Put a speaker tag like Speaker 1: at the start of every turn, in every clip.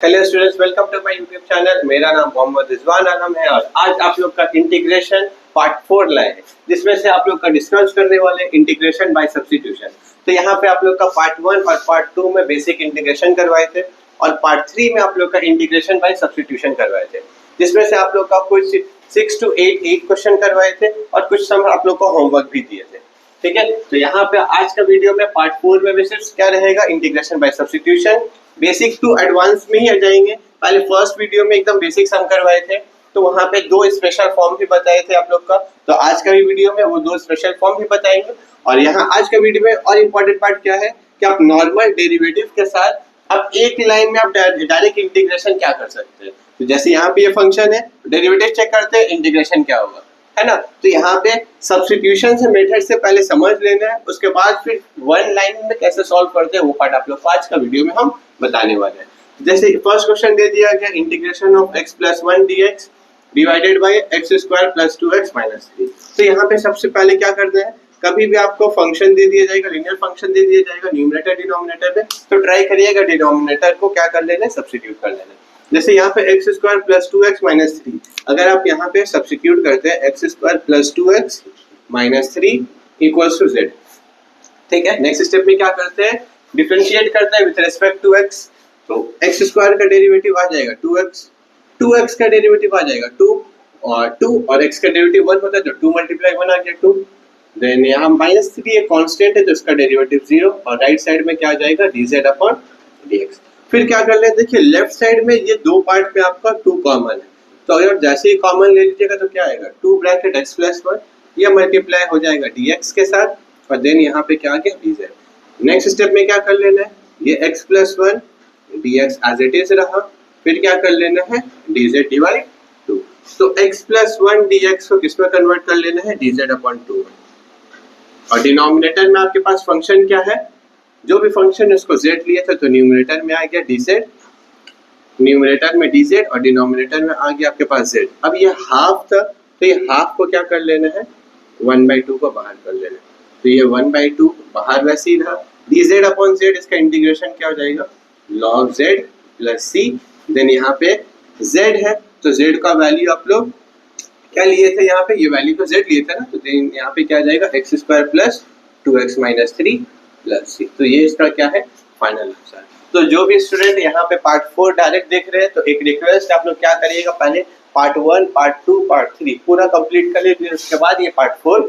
Speaker 1: Hello students, welcome to my YouTube channel. मेरा नाम मोहम्मद रिजवान आलम है और आज आप लोग का इंटीग्रेशन पार्ट 4 लाए हैं, जिसमें से आप लोग का डिस्कस करने वाले इंटीग्रेशन बाय सब्स्टिट्यूशन। तो यहाँ पे आप लोग का पार्ट 1 और पार्ट 2 में बेसिक इंटीग्रेशन करवाए थे और पार्ट 3 में आप लोग का इंटीग्रेशन बाय सब्स्टिट्यूशन करवाए थे, जिसमें से आप लोग का कुछ 6 to 8 क्वेश्चन करवाए थे और कुछ सम आप लोग को होमवर्क भी दिए थे। ठीक है, तो यहाँ पे आज का वीडियो में पार्ट 4 में सिर्फ क्या रहेगा, integration by substitution. Basic to advance में ही आ जाएंगे। पहले फर्स्ट वीडियो में एकदम बेसिक सम करवाए थे, तो वहां पे 2 स्पेशल फॉर्म भी बताए थे आप लोग का। तो आज का भी वीडियो में वो 2 स्पेशल फॉर्म भी बताएंगे। और यहाँ आज का वीडियो में और इम्पोर्टेंट पार्ट क्या है कि आप नॉर्मल डेरिवेटिव के साथ आप एक लाइन में आप डायरेक्ट इंटीग्रेशन क्या कर सकते हैं। तो जैसे यहाँ पे ये फंक्शन है, डेरिवेटिव चेक करते हैं, इंटीग्रेशन क्या होगा, है ना। तो यहाँ पे सब्स्टिट्यूशन से मेथड से पहले समझ लेना है, उसके बाद फिर वन लाइन में कैसे सॉल्व करते हैं वो पार्ट आप लोग को आज का वीडियो में हम बताने वाले हैं। जैसे फर्स्ट क्वेश्चन दे दिया गया, integration of x plus 1 dx divided by x square plus 2x minus 3। तो यहाँ पे सबसे पहले क्या करते हैं, कभी भी आपको फंक्शन दे दिया जाएगा, लीनियर फंक्शन दे दिया जाएगा न्यूमरेटर डिनोमिनेटर में, तो ट्राई करिएगा डिनोमिनेटर को क्या कर लेना है, सब्स्टिट्यूट कर लेना है। जैसे यहाँ पे x square plus 2x minus 3, अगर आप यहाँ पे सब्स्टिट्यूट करते हैं x square plus 2x minus 3 equals to z। ठीक है, नेक्स्ट स्टेप में क्या करते हैं, डिफरेंशिएट करते हैं विद रिस्पेक्ट टू x। तो x स्क्वायर का डेरिवेटिव आ जाएगा 2x, 2x का डेरिवेटिव आ जाएगा 2 और x का डेरिवेटिव 1 होता है, तो 2 मल्टीप्लाई 1 आ गया 2। देन यहाँ माइनस 3 एक कांस्टेंट है, तो इसका डेरिवेटिव 0 और राइट साइड में क्या आ जाएगा, dz अपॉन dx। फिर क्या कर लें, देखिए लेफ्ट साइड में ये दो पार्ट में आपका 2 कॉमन है, तो अगर जैसे ही कॉमन ले लीजिएगा तो क्या आएगा, 2 ब्रैकेट x प्लस 1, ये मल्टीप्लाई हो जाएगा dx के साथ और देन यहाँ पे क्या आ गया dz। नेक्स्ट स्टेप में क्या कर लेना है, ये x plus 1 dx as it is रहा, फिर क्या कर लेना है, dz डिवाइड 2। तो x प्लस 1 dx को किस में कन्वर्ट कर लेना है, dz अपॉन 2। और डिनोमिनेटर में आपके पास फंक्शन क्या है, जो भी फंक्शन उसको z लिए थे, तो न्यूमरेटर में आ गया dz, न्यूमरेटर में dz और डिनोमिनेटर में आ गया आपके पास z। अब ये हाफ था, तो ये हाफ को क्या कर लेना है, 1/2 को बाहर कर लेना है, तो ये 1/2 बाहर वैसे ही रहा, dz अपॉन z, इसका इंटीग्रेशन क्या हो जाएगा, log z plus c। Then यहाँ पे z है, तो z का वैल्यू आप लोग क्या लिए थे, यहाँ पे ये वैल्यू तो z लिए थे ना, तो देन यहाँ पे क्या आ जाएगा, x square plus 2x minus 3 plus c। तो ये इसका क्या है, फाइनल आंसर। तो जो भी स्टूडेंट यहाँ पे पार्ट 4 डायरेक्ट देख रहे हैं, तो एक रिक्वेस्ट आप लोग क्या करिएगा, पहले पार्ट 1 पार्ट 2 पार्ट 3 पूरा कंप्लीट कर लीजिए, उसके बाद ये पार्ट 4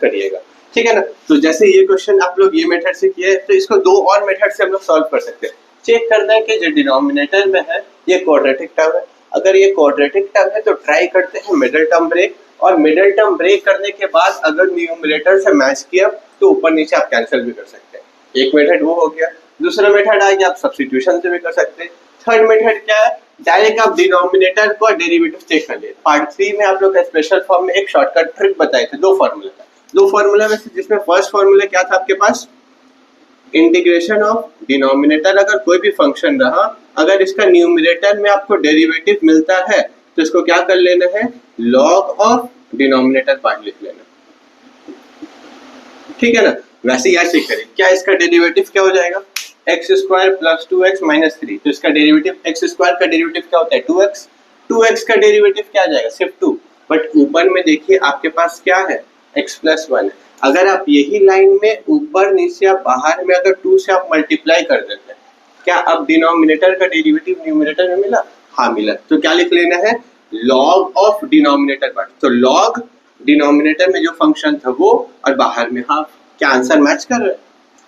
Speaker 1: करिएगा, ठीक है ना। तो जैसे ये क्वेश्चन आप लोग ये मेथड से किए, तो इसको 2 और मेथड से हम लोग सॉल्व कर सकते हैं। चेक करना है कि जो डिनोमिनेटर में है ये क्वाड्रेटिक टर्म है, अगर ये क्वाड्रेटिक टर्म है तो ट्राई करते हैं मिडिल टर्म ब्रेक, और मिडिल टर्म ब्रेक करने के बाद अगर न्यूमरेटर से मैच किया तो ऊपर नीचे आप कैंसिल भी कर सकते हैं। एक मेथड वो हो गया। दूसरा मेथड आ गया, आप सब्स्टिट्यूशन से भी कर सकते हैं। थर्ड मेथड क्या है, डायरेक्ट आप डिनोमिनेटर को डेरिवेटिव चेक कर लिए। पार्ट 3 में आप लोग का स्पेशल फॉर्म में एक शॉर्टकट ट्रिक बताए थे, दो फार्मूला में से, जिसमें फर्स्ट फार्मूला क्या था आपके पास, इंटीग्रेशन ऑफ डिनोमिनेटर, अगर कोई भी फंक्शन रहा, अगर इसका न्यूमरेटर में आपको डेरिवेटिव मिलता है तो इसको क्या कर लेना है, लॉग ऑफ डिनोमिनेटर पार्ट लिख लेना, ठीक है ना। वैसे यार चेक करें, क्या इसका डेरिवेटिव क्या हो जाएगा, x square plus 2x minus 3, तो इसका डेरिवेटिव x स्क्वायर का डेरिवेटिव क्या होता है 2x, 2x का डेरिवेटिव क्या आ जाएगा, सिर्फ 2। बट ऊपर में देखिए आपके पास क्या है, x प्लस 1 है। अगर आप यही लाइन में ऊपर नीचे या बाहर में अगर 2 से आप मल्टीप्लाई कर देते हैं, क्या अब डिनोमिनेटर का डेरिवेटिव न्यूमरेटर में मिला, हाँ मिला, तो क्या लिख लेना है, लॉग ऑफ डिनोमिनेटर पार्ट। तो लॉग डिनोमिनेटर में जो फंक्शन था वो, और बाहर में हाफ, क्या आंसर मैच कर रहा है,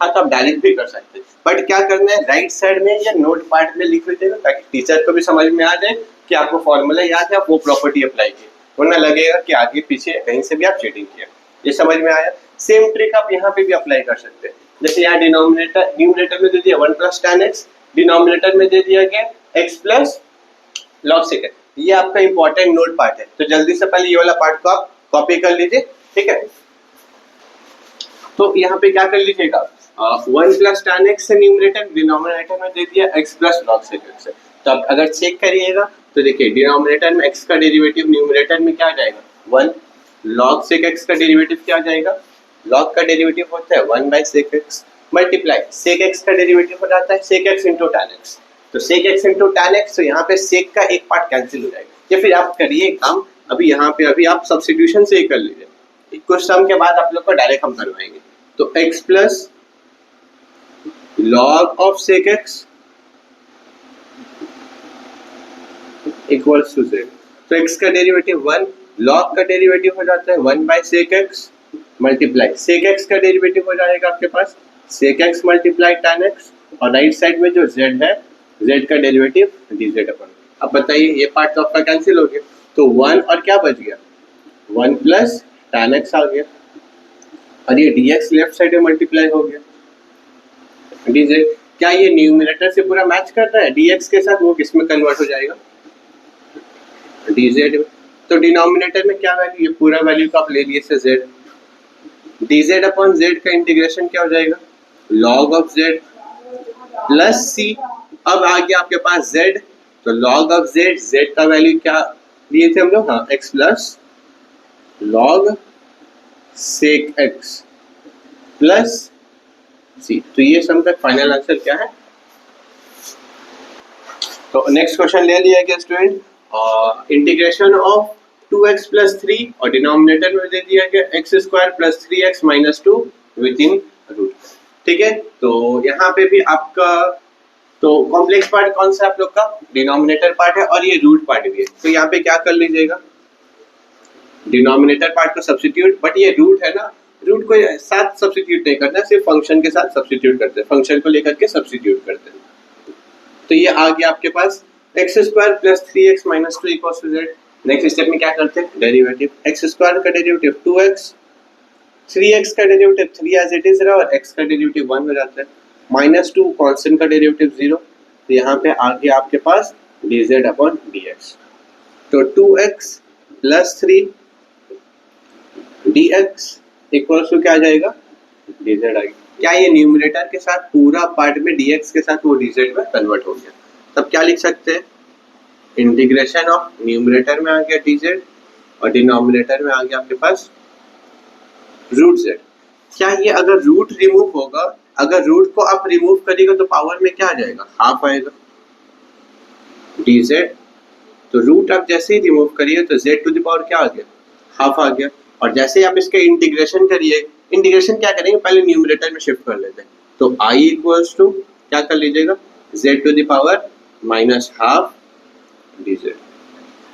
Speaker 1: हाँ तो आप डायरेक्ट भी कर सकते हैं। बट क्या करना है, राइट साइड में या नोट पार्ट में लिख लीजिएगा, ताकि टीचर को भी समझ में आ जाए कि आपको फॉर्मूला याद है, आप वो प्रॉपर्टी अप्लाई कीजिए, वरना लगेगा कि आगे पीछे कहीं से भी आप चीटिंग किया। ये समझ में आया। सेम ट्रिक आप यहाँ पे भी अप्लाई कर सकते हैं। जैसे यहाँ न्यूमरेटर में दे दिया 1 प्लस tan x, डिनोमिनेटर में दे दिया गया x plus log sec x। ये आपका इंपॉर्टेंट नोट पार्ट है, तो जल्दी से पहले ये वाला पार्ट को आप कॉपी कर लीजिए, ठीक है। तो यहाँ पे क्या कर लीजिएगा, 1 प्लस tan x से न्यूमरेटर, डिनोमिनेटर में दे दिया x plus log sec x। तो आप अगर चेक करिएगा तो देखिए डिनोमिनेटर में x का डेरिवेटिव न्यूमरेटर में क्या आ जाएगा 1, log sec x का डेरिवेटिव क्या आ जाएगा, log का डेरिवेटिव होता है 1 by sec x, multiply sec x का डेरिवेटिव हो जाता है sec x into tan x। तो sec x into tan x, तो यहाँ पे sec का एक पार्ट कैंसिल हो जाएगा। या फिर आप करिए काम, अभी यहाँ पे अभी आप सब्स्टिट्यूशन से ही कर लीजिए, कुछ सम के बाद आप लोग को डायरेक्ट हम करवाएंगे। तो x plus log of sec x equals to z। तो x का डेरिवेटिव 1, log का डेरिवेटिव हो जाता है 1 by sec x multiply sec x का डेरिवेटिव हो जाएगा आपके पास sec x multiply tan x, और राइट साइड में जो z है, z का डेरिवेटिव dz अपन। अब बताइए ये पार्ट तो आपका कैंसिल हो गया, तो 1 और क्या बच गया, 1 प्लस tan x आ गया, और ये dx लेफ्ट साइड में मल्टीप्लाई हो गया dz। क्या ये न्यूमरेटर से पूरा मैच कर रहा है, dx के साथ वो किस में कन्वर्ट हो जाएगा, dz। तो डिनोमिनेटर में क्या वैल्यू, ये पूरा वैल्यू का आप ले लिए से z, dz अपॉन z का इंटीग्रेशन क्या हो जाएगा, log of z plus c। अब आ गया आपके पास z, तो log ऑफ z, z का वैल्यू क्या लिए थे हम लोग, हाँ x plus log sec x plus c। तो ये सम का फाइनल आंसर क्या है। तो नेक्स्ट क्वेश्चन ले लिया गया student, integration of 2x plus 3 और डिनोमिनेटर में दे दिया गया x square plus 3x minus 2 within root. ठीक है, तो यहाँ पे भी आपका तो कॉम्प्लेक्स पार्ट कौन सा आप लोग का, डिनोमिनेटर पार्ट है, और ये रूट पार्ट भी है। तो यहाँ पे क्या कर लीजिएगा, डिनोमिनेटर पार्ट को सब्स्टिट्यूट, बट ये रूट है ना, रूट को साथ सब्स्टिट्यूट नहीं करना, सिर्फ फंक्शन के साथ सब्स्टिट्यूट करते हैं, फंक्शन को लेकर के सब्स्टिट्यूट करते हैं। तो ये आ गया आपके पास x square plus 3x minus 2 equals to z। Next step में क्या करते हैं, डेरिवेटिव, एक्स स्क्वायर का डेरिवेटिव 2x, 3x का डेरिवेटिव 3 एज इट इज रहा, और x का डेरिवेटिव 1 हो जाता है, माइनस 2 कांस्टेंट का डेरिवेटिव 0। तो यहाँ पे आ गया आपके पास dz अपॉन dx। तो 2x plus 3 dx equals to क्या आ जाएगा, dz आ गया। क्या ये न्यूमरेटर के साथ पूरा पार्ट में dx के साथ वो dz में कन्वर्ट हो गया। तब क्या लिख सकते हैं, इंटीग्रेशन ऑफ न्यूमरेटर में आ गया dz और डिनोमिनेटर में आ गया आपके पास रूट z। क्या ये अगर रूट रिमूव होगा, अगर रूट को आप रिमूव करिएगा तो पावर में क्या आ जाएगा, हाफ आएगा dz। तो रूट आप जैसे ही रिमूव करिए तो z टू द पावर क्या आ गया, हाफ आ गया। और जैसे ही आप इसके इंटीग्रेशन करिए, इंटीग्रेशन क्या करेंगे, पहले न्यूमरेटर में शिफ्ट कर लेते हैं। तो i इक्वल्स टू क्या कर लीजिएगा, z to the power minus half dz।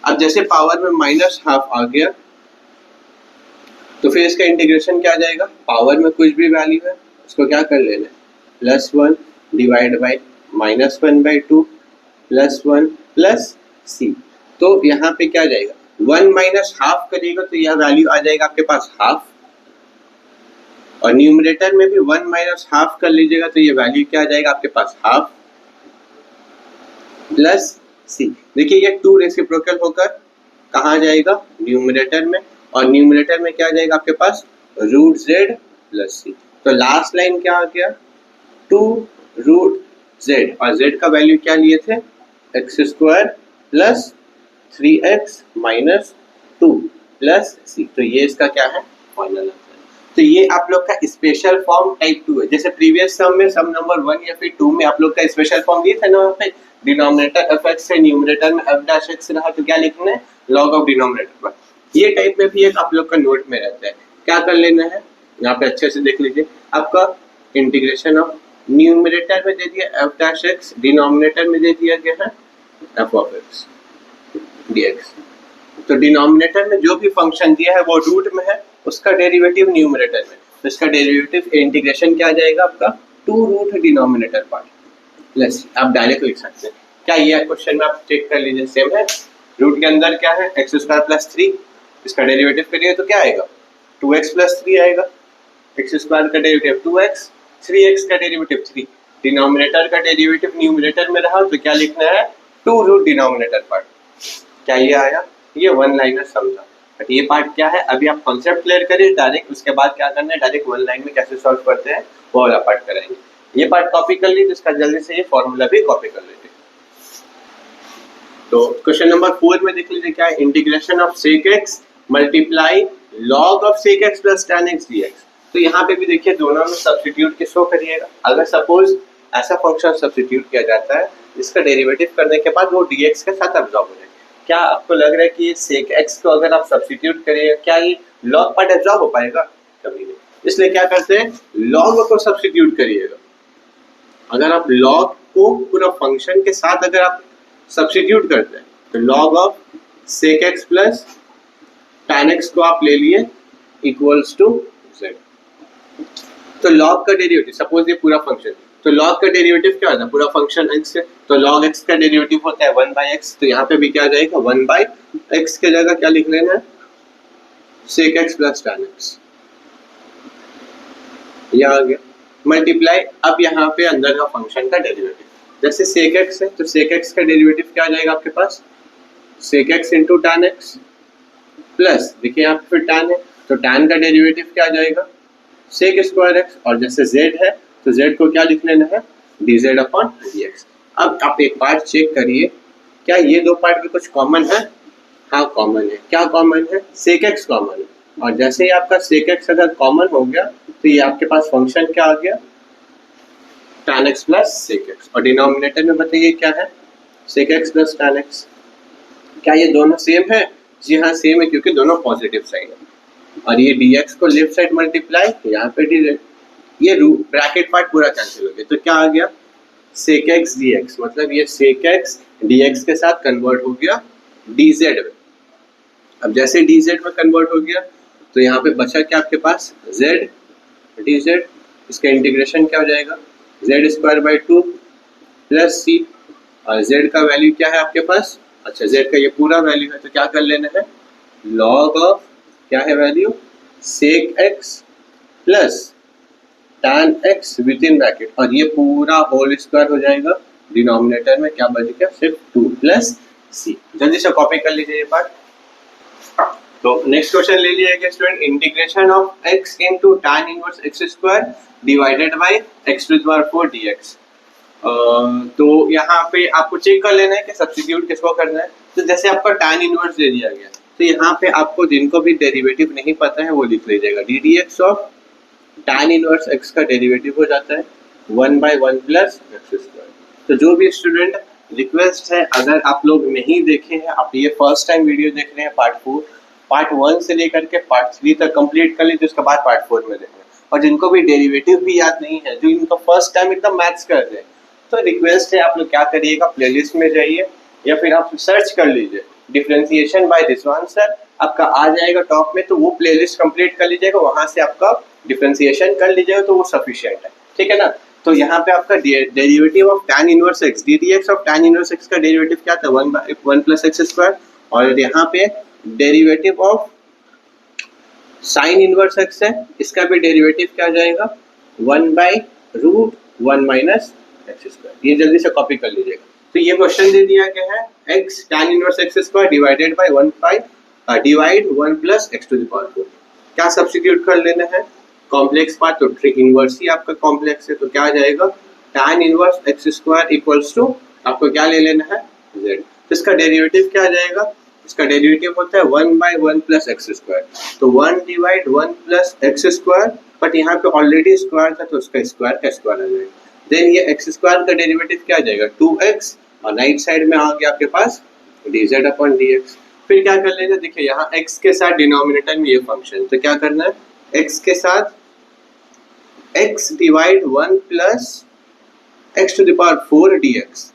Speaker 1: अब जैसे पावर में माइनस हाफ आ गया तो फिर इसका इंटीग्रेशन क्या आ जाएगा, पावर में कुछ भी वैल्यू है उसको क्या कर लेना है, plus 1 divide by minus 1 by 2 plus 1 plus c। तो यहाँ पे क्या आ जाएगा, 1 माइनस हाफ करिएगा तो यह वैल्यू आ जाएगा आपके पास हाफ, और न्यूमरेटर में भी 1 माइनस हाफ कर लीजिएगा तो ये वैल्यू क्या आ जाएगा आपके पास हाफ प्लस c। देखिए ये 2 रेसिप्रोकल होकर कहाँ जाएगा, न्यूमरेटर में, और न्यूमरेटर में क्या आ जाएगा आपके पास रूट z प्लस c। तो लास्ट लाइन क्या आ गया, 2 रूट z, और z का वैल्यू क्या लिए थे, x square plus 3x minus 2 plus c। तो ये इसका क्या है, फाइनल आंसर। तो ये आप लोग का स्पेशल फॉर्म टाइप 2 है। जैसे प्रीवियस सम में सम नंबर 1 या फिर 2 में आप लोग का स्पेशल फॉर्म दिए थे ना, वहाँ पे डिनोमिनेटर f(x) से न्यूमरेटर में f'(x) रहा तो क्या लिखना है, लॉग ऑफ डिनोमिनेटर पर। ये टाइप में भी एक आप लोग का नोट में रहता है, क्या कर लेना है, यहाँ पे अच्छे से देख लीजिए, आपका इंटीग्रेशन ऑफ न्यूमरेटर में दे दिया f'(x), डिनोमिनेटर में दे दिया गया है f(x) dx। तो डिनोमिनेटर में जो भी फंक्शन दिया है वो रूट में है, उसका डेरिवेटिव न्यूमरेटर में, तो इसका डेरिवेटिव इंटीग्रेशन क्या आ जाएगा आपका 2 रूट डिनोमिनेटर पार्ट प्लस। आप डायरेक्ट लिख सकते हैं। क्या ये क्वेश्चन में आप चेक कर लीजिए, सेम है, रूट के अंदर क्या है एक्स स्क्वायर प्लस 3, इसका डेरिवेटिव करिए तो क्या आएगा 2x प्लस 3 आएगा, एक्स स्क्वायर का डेरिवेटिव 2x, 3x का डेरिवेटिव 3, डिनोमिनेटर का डेरिवेटिव न्यूमरेटर में रहा तो क्या लिखना है 2 रूट डिनोमिनेटर पार्ट। क्या ये आया, ये 1 लाइनर सम था। बट ये पार्ट क्या है, अभी आप कॉन्सेप्ट क्लियर करिए डायरेक्ट, उसके बाद क्या करना है, डायरेक्ट 1 लाइन में कैसे सॉल्व करते हैं वो वाला पार्ट कराएंगे। ये पार्ट कॉपी कर लीजिए, इसका जल्दी से ये फॉर्मूला भी कॉपी कर लीजिए। तो क्वेश्चन नंबर 4 में देख लीजिए क्या है, integration of sec x multiply log of sec x plus tan x dx। तो यहाँ पे भी देखिए दोनों में सब्स्टिट्यूट किसको करिएगा, अगर सपोज ऐसा फंक्शन सब्स्टिट्यूट किया जाता है जिसका डेरिवेटिव करने के बाद वो dx के साथ एब्जॉर्ब हो जाए। क्या आपको लग रहा है कि sec x को अगर आप सब्स्टिट्यूट करिए क्या ये log पार्ट एब्जॉर्ब हो पाएगा? कभी नहीं। इसलिए क्या करते हैं, log को सब्स्टिट्यूट करिएगा। अगर आप log को पूरा फंक्शन के साथ अगर आप सब्स्टिट्यूट करते हैं तो log of sec x plus tan x को आप ले लिए इक्वल्स टू z। तो log का डेरिवेटिव, सपोज ये पूरा फंक्शन, तो log का डेरिवेटिव क्या होता है, पूरा फंक्शन x से, तो log x का डेरिवेटिव होता है 1/x। तो यहाँ पे भी क्या आ जाएगा, 1/x के जगह क्या लिख लेना है, sec x plus tan x। यह आ गया मल्टीप्लाई। अब यहाँ पे अंदर का फंक्शन का डेरिवेटिव, जैसे sec x है तो sec x का डेरिवेटिव क्या आ जाएगा आपके पास, sec x into tan x plus, देखिए यहाँ पे फिर tan है तो tan का डेरिवेटिव क्या आ जाएगा, sec स्क्वायर x। और जैसे z है तो z को क्या लिख लेना है, dz अपॉन dx। अब आप एक बार चेक करिए क्या ये दो पार्ट में कुछ कॉमन है, हाँ कॉमन है। क्या कॉमन है, sec x कॉमन है। और जैसे ही आपका sec x अगर कॉमन हो गया तो ये आपके पास फंक्शन क्या आ गया, tan x plus sec x। और डिनोमिनेटर में बताइए क्या है, sec x plus tan x। क्या ये दोनों सेम है? जी हाँ सेम है, क्योंकि दोनों पॉजिटिव साइड है। और ये dx को लेफ्ट साइड मल्टीप्लाई, यहाँ पे dz, ये ब्रैकेट पार्ट पूरा कैंसिल हो गया। तो क्या आ गया, sec x dx, मतलब ये sec x dx के साथ कन्वर्ट हो गया dz में। अब जैसे dz में कन्वर्ट हो गया तो यहाँ पे बचा क्या आपके पास, z dz। इसका इंटीग्रेशन क्या हो जाएगा, z square by 2 plus c। और z का वैल्यू क्या है आपके पास, अच्छा z का ये पूरा वैल्यू है तो क्या कर लेना है, log ऑफ क्या है value, sec x plus tan x with in bracket, और ये पूरा होल स्क्वायर हो जाएगा। डिनोमिनेटर में क्या बच गया, सिर्फ 2 प्लस c। जल्दी से कॉपी कर लीजिए ये पार्ट। तो नेक्स्ट क्वेश्चन ले लीजिएगा student, integration of x into tan inverse x square divided by x to the power 4 dx। तो यहाँ पे आपको चेक कर लेना है कि सब्स्टिट्यूट किसको करना है। तो जैसे आपका tan इनवर्स दे दिया गया तो यहाँ पे आपको जिनको भी डेरिवेटिव नहीं पता है वो लिख लीजिएगा, ddx of tan inverse x का डेरिवेटिव हो जाता है 1/1 प्लस x स्क्वायर। तो जो भी स्टूडेंट रिक्वेस्ट है, अगर आप लोग नहीं देखे हैं, आप ये फर्स्ट टाइम वीडियो देख रहे हैं पार्ट 4, पार्ट 1 से लेकर के पार्ट 3 तक कंप्लीट कर लीजिए, उसके बाद पार्ट 4 में देखना। और जिनको भी डेरिवेटिव भी याद नहीं है, जो इनको फर्स्ट टाइम एकदम मैथ्स कर रहे हैं, तो रिक्वेस्ट है आप लोग क्या करिएगा, प्लेलिस्ट में जाइए या फिर आप सर्च कर लीजिए डिफरेंशिएशन बाय रिजवान सर, आपका आ जाएगा टॉप में। तो वो प्लेलिस्ट कंप्लीट कर लीजिएगा, वहां से आपका डिफरेंशिएशन कर लीजिएगा तो वो सफिशिएंट है, ठीक है ना। तो यहाँ पे आपका derivative of tan inverse x, ddx of tan inverse x का डेरिवेटिव क्या था, 1 प्लस x स्क्वायर। और यहाँ पे derivative of sine inverse x है, इसका भी डेरिवेटिव क्या जाएगा, 1/√1 माइनस x स्क्वायर। ये जल्दी से कॉपी कर लीजिएगा। तो ये क्वेश्चन दे दिया गया है, x tan inverse x square divided by 1 plus x to the power 4। क्या सब्स्टिट्यूट कर लेना है, कॉम्प्लेक्स पार्ट, तो ट्री इनवर्स ही आपका कॉम्प्लेक्स है, तो क्या आ जाएगा, tan inverse x square equals to आपको क्या ले लेना है, z। तो इसका डेरिवेटिव क्या आ जाएगा, इसका डेरिवेटिव होता है 1/1 प्लस x स्क्वायर। तो 1/1 प्लस x स्क्वायर, बट यहाँ पे ऑलरेडी स्क्वायर था तो उसका स्क्वायर का स्क्वायर आ जाएगा। देन ये x स्क्वायर का डेरिवेटिव क्या आ जाएगा, 2x, और राइट साइड में आ गया आपके पास dz अपॉन dx। फिर क्या कर लेना, देखिए यहाँ x के साथ डिनोमिनेटर में ये फंक्शन, तो क्या करना है, x के साथ x divide 1 plus x to the power 4 dx।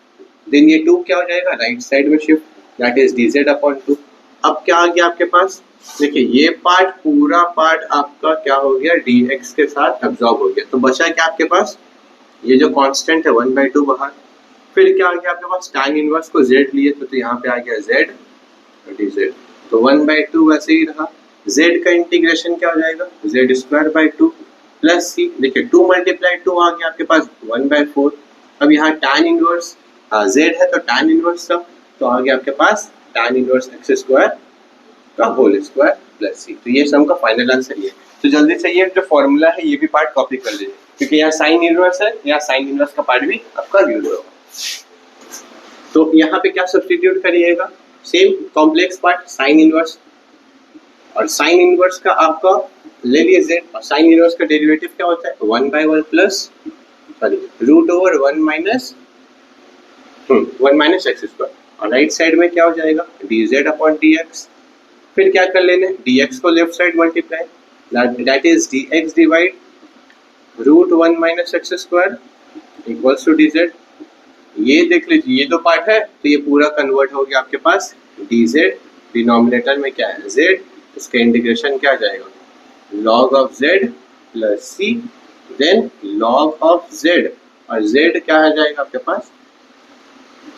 Speaker 1: Then ये 2 क्या हो जाएगा, राइट साइड में shift, that is dz upon 2। अब क्या आ गया आपके पास, देखिए ये पार्ट पूरा पार्ट आपका क्या हो गया, dx के साथ एब्जॉर्ब हो गया। तो बचा क्या आपके पास, ये जो कांस्टेंट है 1/2 बाहर। फिर क्या आ गया आपके पास, tan इनवर्स को z लिए तो यहाँ पे आ गया z dz। तो 1/2 वैसे ही रहा। z का इंटीग्रेशन क्या हो जाएगा, z square by 2 plus c। देखिए 2 मल्टीप्लाई 2 आ गया आपके पास 1/4। अब यहाँ tan इनवर्स z है तो tan इनवर्स सब, तो आ गया आपके पास tan इनवर्स x स्क्वायर का होल स्क्वायर प्लस c। तो ये सम का फाइनल आंसर ये। तो जल्दी से ये जो फॉर्मूला है ये भी पार्ट कॉपी कर लीजिए, क्योंकि यहाँ साइन इनवर्स है, यहाँ साइन इनवर्स का पार्ट भी आपका यूज होगा। तो यहाँ पे क्या सब्स्टिट्यूट करिएगा, same complex part sine inverse, और साइन इनवर्स का आपका ले लिए z, और साइन इनवर्स का डेरिवेटिव क्या होता है 1/1 plus sorry root over 1 - x²। और राइट साइड में क्या हो जाएगा dz/dx। फिर क्या कर लेना है dx को left side multiply, that is dx divide root 1 - x² equals to dz। ये देख लीजिए ये दो पार्ट है तो ये पूरा कन्वर्ट हो गया आपके पास dz, डिनोमिनेटर में क्या है z, इसका इंटीग्रेशन क्या आ जाएगा log of z plus c, then log of z, और z क्या आ जाएगा आपके पास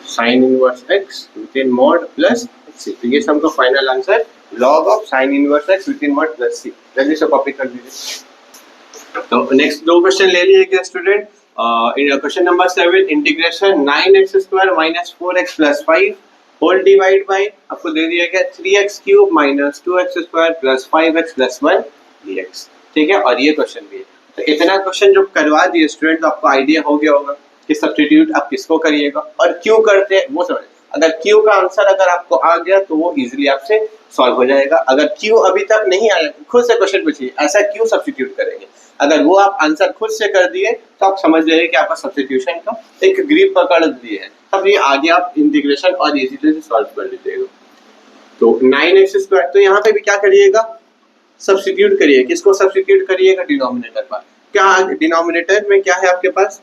Speaker 1: sine inverse x within mod plus c। तो ये सबका final answer log of sine inverse x within mod plus c। जल्दी से कॉपी कर दीजिए। तो नेक्स्ट दो क्वेश्चन ले लिए student. Question number 7 integration 9x² - 4x + 5 whole divide by आपको दे दिया गया 3x³ - 2x² + 5x + 1 dx। ठीक है, और ये क्वेश्चन भी है। तो इतना क्वेश्चन जो करवा दिए स्टूडेंट तो आपको आइडिया हो गया होगा कि सब्स्टिट्यूट आप किसको करिएगा और क्यों करते हैं वो समझ। अगर क्यू का आंसर अगर आपको आ गया तो वो इजीली आपसे सॉल्व हो जाएगा। अगर क्यू अभी तक नहीं आया खुद से क्वेश्चन पूछिए ऐसा क्यों सब्स्टिट्यूट करेंगे। अगर वो आप आंसर खुद से कर दिए तो आप समझ जाइए कि आपका सब्स्टिट्यूशन का एक ग्रिप पकड़ दिए है, तब ये आगे आप इंटीग्रेशन और इजीली सॉल्व कर लीजिएगा। तो 9x², तो यहाँ पे भी क्या करिएगा सब्स्टिट्यूट करिए। किसको सब्स्टिट्यूट करिएगा डिनोमिनेटर पर। क्या डिनोमिनेटर में क्या है आपके पास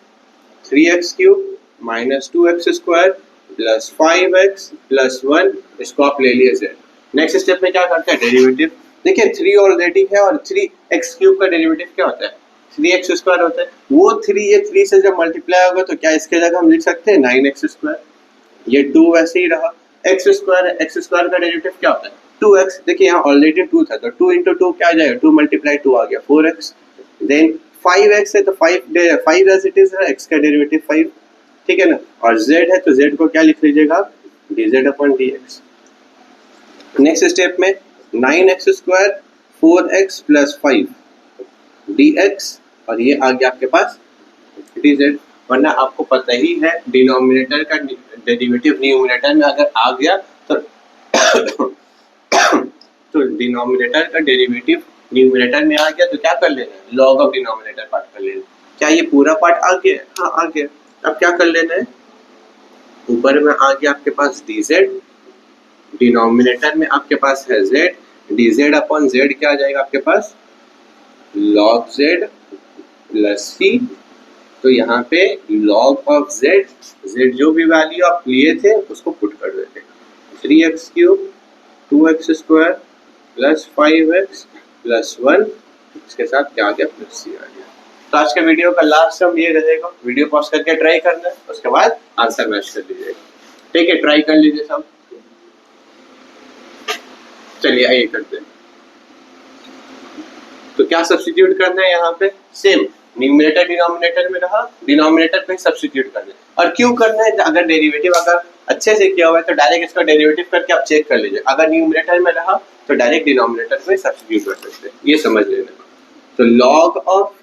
Speaker 1: 3x³ - 2x² + 5x + 1, इसको आप ले लिए z। नेक्स्ट स्टेप में क्या करते हैं डेरिवेटिव। देखिए 3 ऑलरेडी है और 3x³ का डेरिवेटिव क्या होता है 3x² होता है। वो 3 ये 3 से जब मल्टीप्लाई होगा तो क्या इसके जगह हम लिख सकते हैं 9x²। ये 2 वैसे ही रहा। x² का डेरिवेटिव क्या होता है 2x। देखिए यहाँ ऑलरेडी 2 था तो 2 × 2 क्या आ जाएगा 2 × 2 आ गया 4x। देन 5x है तो 5 एज इट इज है, x का डेरिवेटिव 5, ठीक है ना। और z है तो z को क्या लिख लीजिएगा dz/dx। नेक्स्ट स्टेप में 9x², 4x + 5 dx, और ये आ गया आपके पास dz। वरना आपको पता ही है डिनोमिनेटर का डेरिवेटिव न्यूमरेटर में अगर आ गया तो तो डिनोमिनेटर का डेरिवेटिव न्यूमरेटर में आ गया तो क्या कर लेना लॉग ऑफ डिनोमिनेटर पार्ट कर लेना। क्या ये पूरा पार्ट आ गया हाँ आ गया। अब क्या कर लेना है ऊपर में आ गया आपके पास dz, डिनोमिनेटर में आपके पास है z, dz/z क्या आ जाएगा आपके पास log z प्लस c। तो यहाँ पे log ऑफ z जो भी वैल्यू आप लिए थे उसको पुट कर देते 3x³ 2x² + 5x + 1, इसके साथ क्या आ गया प्लस c आ गया। तो आज के वीडियो का लास्ट सम ये रहेगा, वीडियो पॉज करके ट्राई करना है उसके बाद आंसर मैच कर लीजिएगा। ठीक है ट्राई कर लीजिए सब। चलिए आइए करते हैं। तो क्या सब्स्टिट्यूट करना है यहाँ पे सेम न्यूमरेटर डिनोमिनेटर में रहा, डिनोमिनेटर पे सब्स्टिट्यूट करना है। और क्यों करना है अगर डेरिवेटिव अगर अच्छे से किया हुआ है तो डायरेक्ट इसका डेरिवेटिव करके आप चेक कर लीजिए। अगर न्यूमरेटर में रहा तो डायरेक्ट डिनोमिनेटर में सब्स्टिट्यूट कर सकते हैं, ये समझ लेना। तो log ऑफ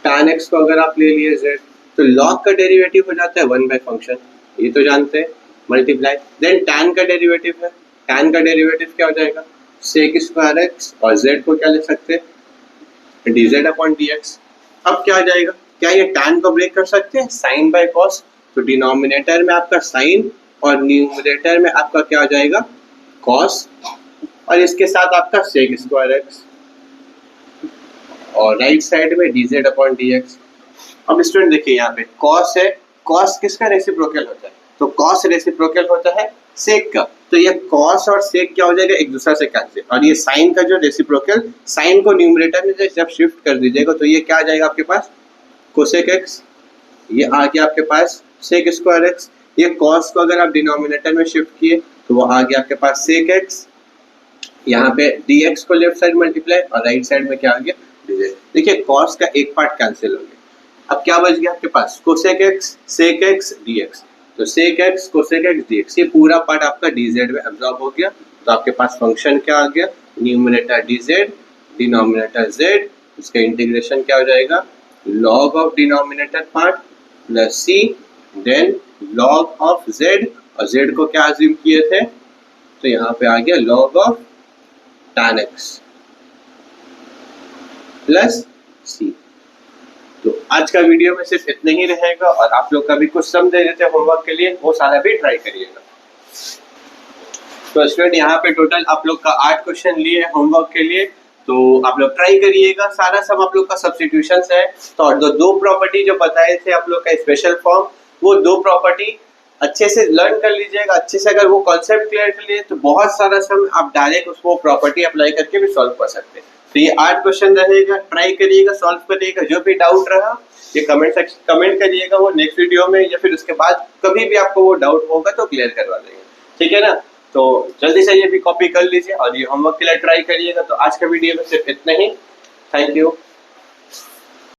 Speaker 1: tan x को अगर आप ले लिए z तो log का डेरिवेटिव हो जाता है 1 बाय फंक्शन, ये तो जानते हैं मल्टीप्लाई। देन tan का डेरिवेटिव है, tan का डेरिवेटिव क्या हो जाएगा sec² x, और z को क्या लिख सकते हैं dz/dx। अब क्या आ जाएगा क्या ये tan को ब्रेक कर सकते हैं sin बाय cos। तो डिनोमिनेटर में आपका sin और न्यूमरेटर में आपका क्या आ जाएगा cos, और इसके साथ आपका sec² x और राइट साइड में dz/dx। अब स्टूडेंट देखिए यहाँ पे cos है, cos किसका रेसिप्रोकल होता है तो cos रेसिप्रोकल होता है sec का। तो ये cos और sec क्या हो जाएगा एक दूसरे से कैंसिल, और ये sin का जो रेसिप्रोकल sin को न्यूमरेटर में जब शिफ्ट कर दीजिएगा तो ये क्या आ जाएगा आपके पास cosec x, ये आ गया आपके पास sec² x। ये cos को अगर आप डिनोमिनेटर में शिफ्ट किए तो वो आ गया आपके पास sec x। यहाँ पे dx को लेफ्ट साइड मल्टीप्लाई और राइट साइड में क्या आ गया dz। देखिए cos का एक पार्ट कैंसिल हो गया, अब क्या बच गया आपके पास cosec x sec x dx। तो sec x cosec x dx ये पूरा पार्ट आपका dz में अब्सॉर्ब हो गया। तो आपके पास फंक्शन क्या आ गया न्यूमरेटर dz डिनोमिनेटर z, इसका इंटीग्रेशन क्या हो जाएगा log of denominator part plus c, then log of z, और z को क्या अज्यूम किए थे तो यहाँ पे आ गया log of tan x plus c। तो आज का वीडियो में सिर्फ इतना ही रहेगा, और आप लोग का भी कुछ समझ देते हैं होमवर्क के लिए, वो सारा भी ट्राई करिएगा। तो स्टूडेंट यहाँ पे टोटल आप लोग का 8 क्वेश्चन लिए होमवर्क के लिए, तो आप लोग ट्राई करिएगा। सारा सब आप लोग का सब्स्टिट्यूशन है। तो दो प्रॉपर्टी जो बताए थे आप लोग का स्पेशल फॉर्म, वो 2 प्रॉपर्टी अच्छे से लर्न कर लीजिएगा। अच्छे से अगर वो कॉन्सेप्ट क्लियर कर लिए तो बहुत सारा सम आप डायरेक्ट उसको प्रॉपर्टी अप्लाई करके भी सॉल्व कर सकते हैं। तो ये 8 क्वेश्चन रहेगा, ट्राई करिएगा, सॉल्व करिएगा। जो भी डाउट रहा ये कमेंट करिएगा, वो नेक्स्ट वीडियो में या फिर उसके बाद कभी भी आपको वो डाउट होगा तो क्लियर करवा देंगे, ठीक है ना। तो जल्दी से ये भी कॉपी कर लीजिए और ये होमवर्क के लिए ट्राई करिएगा। तो आज का वीडियो में सिर्फ इतना ही। Thank you.